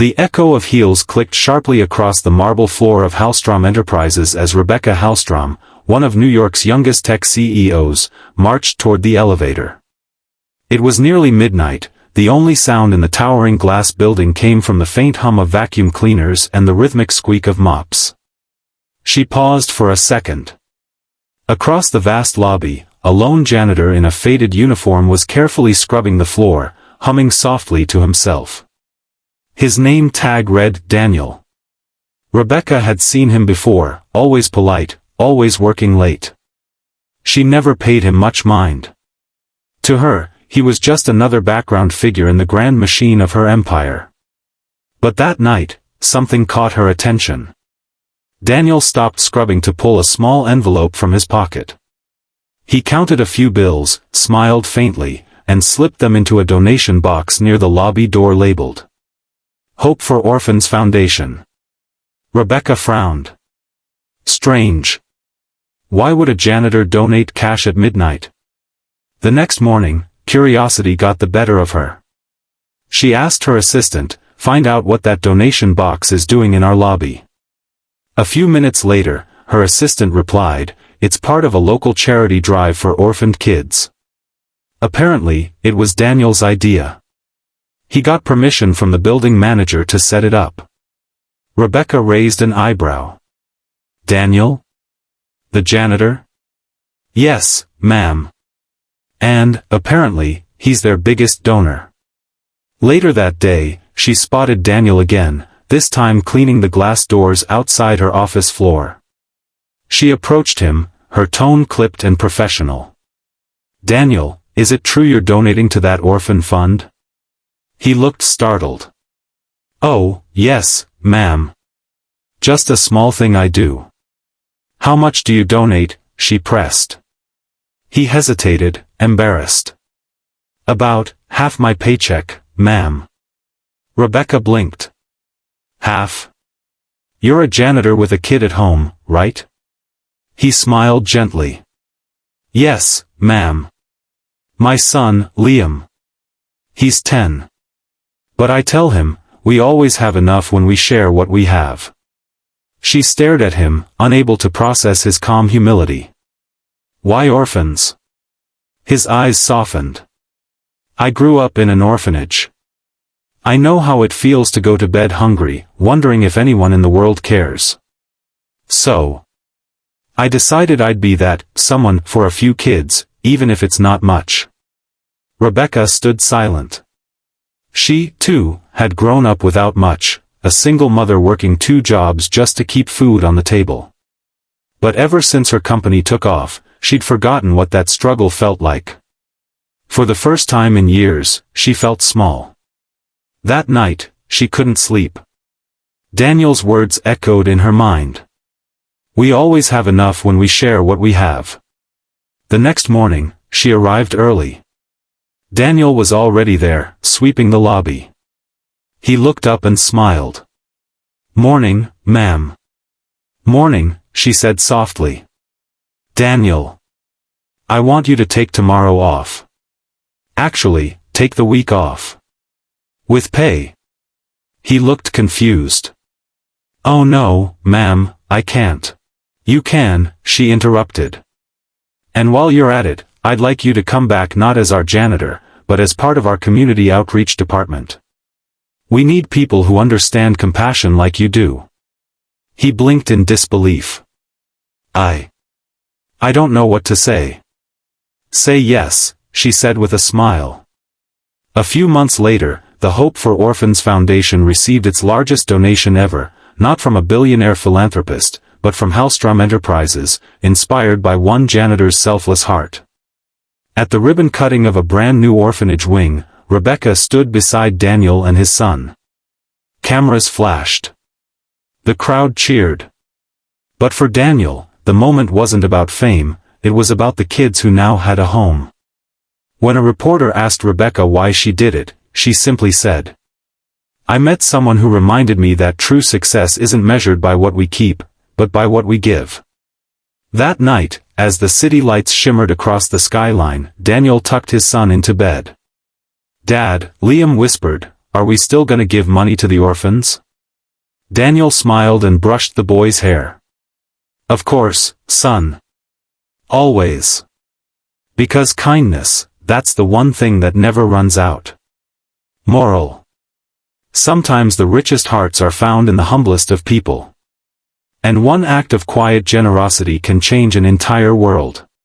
The echo of heels clicked sharply across the marble floor of Hallstrom Enterprises as Rebecca Hallstrom, one of New York's youngest tech CEOs, marched toward the elevator. It was nearly midnight. The only sound in the towering glass building came from the faint hum of vacuum cleaners and the rhythmic squeak of mops. She paused for a second. Across the vast lobby, a lone janitor in a faded uniform was carefully scrubbing the floor, humming softly to himself. His name tag read Daniel. Rebecca had seen him before, always polite, always working late. She never paid him much mind. To her, he was just another background figure in the grand machine of her empire. But that night, something caught her attention. Daniel stopped scrubbing to pull a small envelope from his pocket. He counted a few bills, smiled faintly, and slipped them into a donation box near the lobby door labeled Hope for Orphans Foundation. Rebecca frowned. Strange. Why would a janitor donate cash at midnight? The next morning, curiosity got the better of her. She asked her assistant, "Find out what that donation box is doing in our lobby." A few minutes later, her assistant replied, "It's part of a local charity drive for orphaned kids." Apparently, it was Daniel's idea. He got permission from the building manager to set it up. Rebecca raised an eyebrow. "Daniel? The janitor?" "Yes, ma'am. And, apparently, he's their biggest donor." Later that day, she spotted Daniel again, this time cleaning the glass doors outside her office floor. She approached him, her tone clipped and professional. "Daniel, is it true you're donating to that orphan fund?" He looked startled. "Oh, yes, ma'am. Just a small thing I do." "How much do you donate?" she pressed. He hesitated, embarrassed. "About half my paycheck, ma'am." Rebecca blinked. "Half? You're a janitor with a kid at home, right?" He smiled gently. "Yes, ma'am. My son, Liam. He's 10. But I tell him, we always have enough when we share what we have." She stared at him, unable to process his calm humility. "Why orphans?" His eyes softened. "I grew up in an orphanage. I know how it feels to go to bed hungry, wondering if anyone in the world cares. So I decided I'd be that someone for a few kids, even if it's not much." Rebecca stood silent. She, too, had grown up without much, a single mother working 2 jobs just to keep food on the table. But ever since her company took off, she'd forgotten what that struggle felt like. For the first time in years, she felt small. That night, she couldn't sleep. Daniel's words echoed in her mind. "We always have enough when we share what we have." The next morning, she arrived early. Daniel was already there, sweeping the lobby. He looked up and smiled. "Morning, ma'am." "Morning," she said softly. "Daniel. I want you to take tomorrow off. Actually, take the week off. With pay." He looked confused. "Oh no, ma'am, I can't." "You can," she interrupted. "And while you're at it, I'd like you to come back not as our janitor, but as part of our community outreach department. We need people who understand compassion like you do." He blinked in disbelief. I don't know what to say." "Say yes," she said with a smile. A few months later, the Hope for Orphans Foundation received its largest donation ever, not from a billionaire philanthropist, but from Hallstrom Enterprises, inspired by one janitor's selfless heart. At the ribbon cutting of a brand new orphanage wing, Rebecca stood beside Daniel and his son. Cameras flashed. The crowd cheered. But for Daniel, the moment wasn't about fame, it was about the kids who now had a home. When a reporter asked Rebecca why she did it, she simply said, "I met someone who reminded me that true success isn't measured by what we keep, but by what we give." That night, as the city lights shimmered across the skyline, Daniel tucked his son into bed. "Dad," Liam whispered, are we still gonna give money to the orphans? Daniel smiled and brushed the boy's hair. Of course, son. Always. Because kindness, that's the one thing that never runs out. Moral. Sometimes the richest hearts are found in the humblest of people. And one act of quiet generosity can change an entire world.